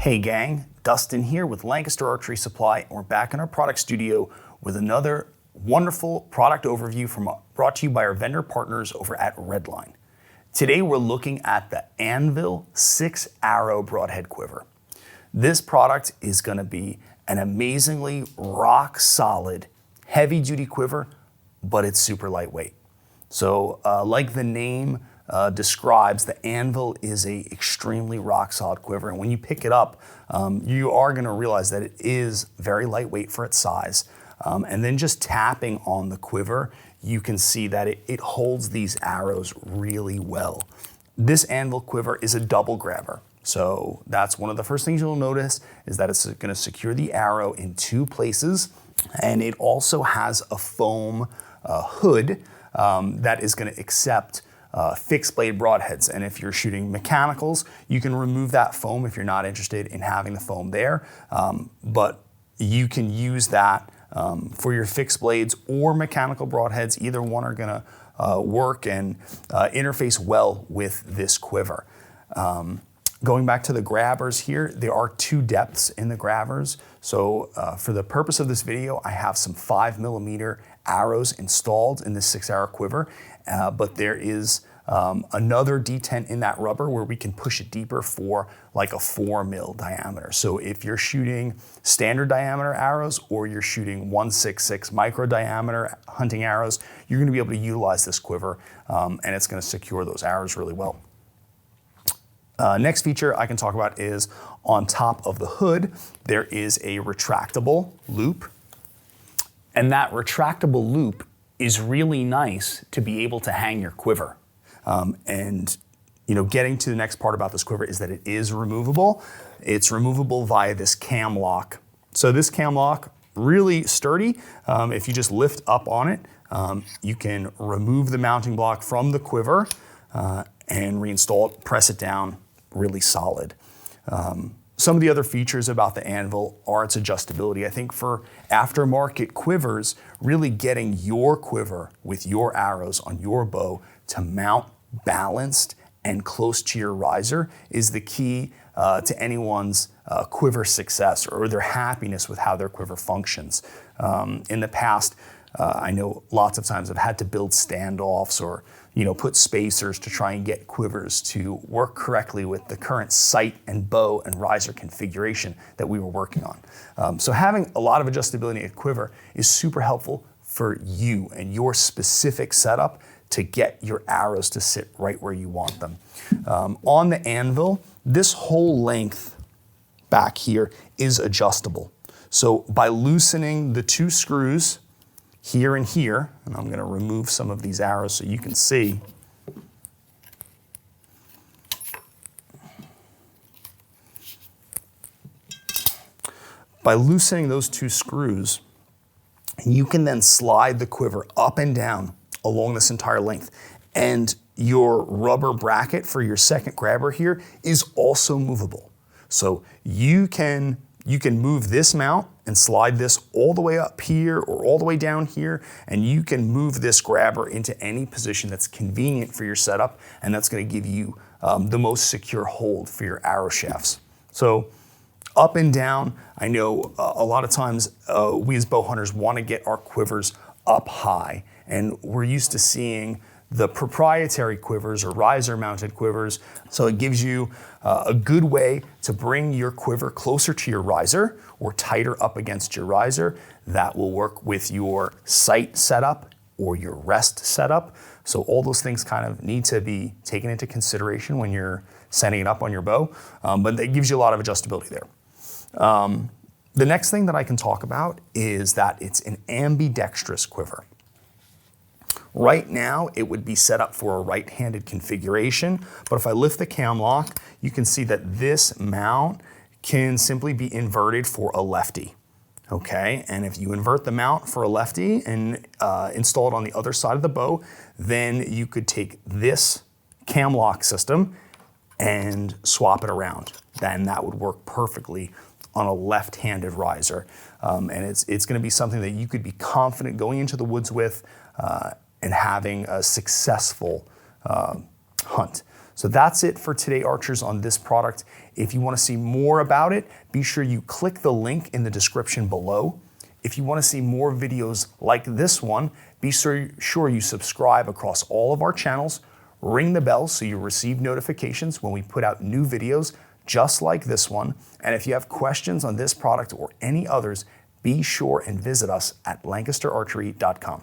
Hey gang, Dustin here with Lancaster Archery Supply, and we're back in our product studio with another wonderful product overview brought to you by our vendor partners over at Redline. Today we're looking at the Anvil 6-arrow broadhead quiver. This product is going to be an amazingly rock solid, heavy duty quiver, but it's super lightweight. So like the name describes, the Anvil is a extremely rock solid quiver, and when you pick it up, you are going to realize that it is very lightweight for its size. And then just tapping on the quiver, you can see that it holds these arrows really well. This Anvil quiver is a double grabber. So that's one of the first things you'll notice, is that it's going to secure the arrow in two places, and it also has a foam hood that is going to accept fixed blade broadheads. And if you're shooting mechanicals, you can remove that foam if you're not interested in having the foam there. But you can use that for your fixed blades or mechanical broadheads. Either one are going to work and interface well with this quiver. Going back to the grabbers here, there are two depths in the grabbers. So for the purpose of this video, I have some 5mm arrows installed in this 6-arrow quiver, but there is another detent in that rubber where we can push it deeper for like a 4mm diameter. So if you're shooting standard diameter arrows or you're shooting 1/66 micro diameter hunting arrows, you're going to be able to utilize this quiver, and it's going to secure those arrows really well. Next feature I can talk about is on top of the hood, there is a retractable loop. And that retractable loop is really nice to be able to hang your quiver. And getting to the next part about this quiver is that it is removable. It's removable via this cam lock. So this cam lock, really sturdy. If you just lift up on it, you can remove the mounting block from the quiver and reinstall it, press it down, really solid. Some of the other features about the Anvil are its adjustability. I think for aftermarket quivers, really getting your quiver with your arrows on your bow to mount balanced and close to your riser is the key to anyone's quiver success or their happiness with how their quiver functions. In the past, I know lots of times I've had to build standoffs or put spacers to try and get quivers to work correctly with the current sight and bow and riser configuration that we were working on. So having a lot of adjustability in a quiver is super helpful for you and your specific setup to get your arrows to sit right where you want them. On the Anvil, this whole length back here is adjustable. So by loosening the two screws here and here, and I'm going to remove some of these arrows so you can see. By loosening those two screws, you can then slide the quiver up and down along this entire length. And your rubber bracket for your second grabber here is also movable. So you can move this mount and slide this all the way up here or all the way down here, and you can move this grabber into any position that's convenient for your setup, and that's going to give you the most secure hold for your arrow shafts. So up and down, I know a lot of times we as bow hunters want to get our quivers up high, and we're used to seeing the proprietary quivers or riser mounted quivers. So it gives you a good way to bring your quiver closer to your riser or tighter up against your riser. That will work with your sight setup or your rest setup. So all those things kind of need to be taken into consideration when you're setting it up on your bow, but it gives you a lot of adjustability there. The next thing that I can talk about is that it's an ambidextrous quiver. Right now, it would be set up for a right-handed configuration, but if I lift the cam lock, you can see that this mount can simply be inverted for a lefty, okay? And if you invert the mount for a lefty and install it on the other side of the bow, then you could take this cam lock system and swap it around. Then that would work perfectly on a left-handed riser. And it's gonna be something that you could be confident going into the woods with and having a successful hunt. So that's it for today, archers, on this product. If you want to see more about it, be sure you click the link in the description below. If you want to see more videos like this one, be sure you subscribe across all of our channels, ring the bell so you receive notifications when we put out new videos just like this one. And if you have questions on this product or any others, be sure and visit us at lancasterarchery.com.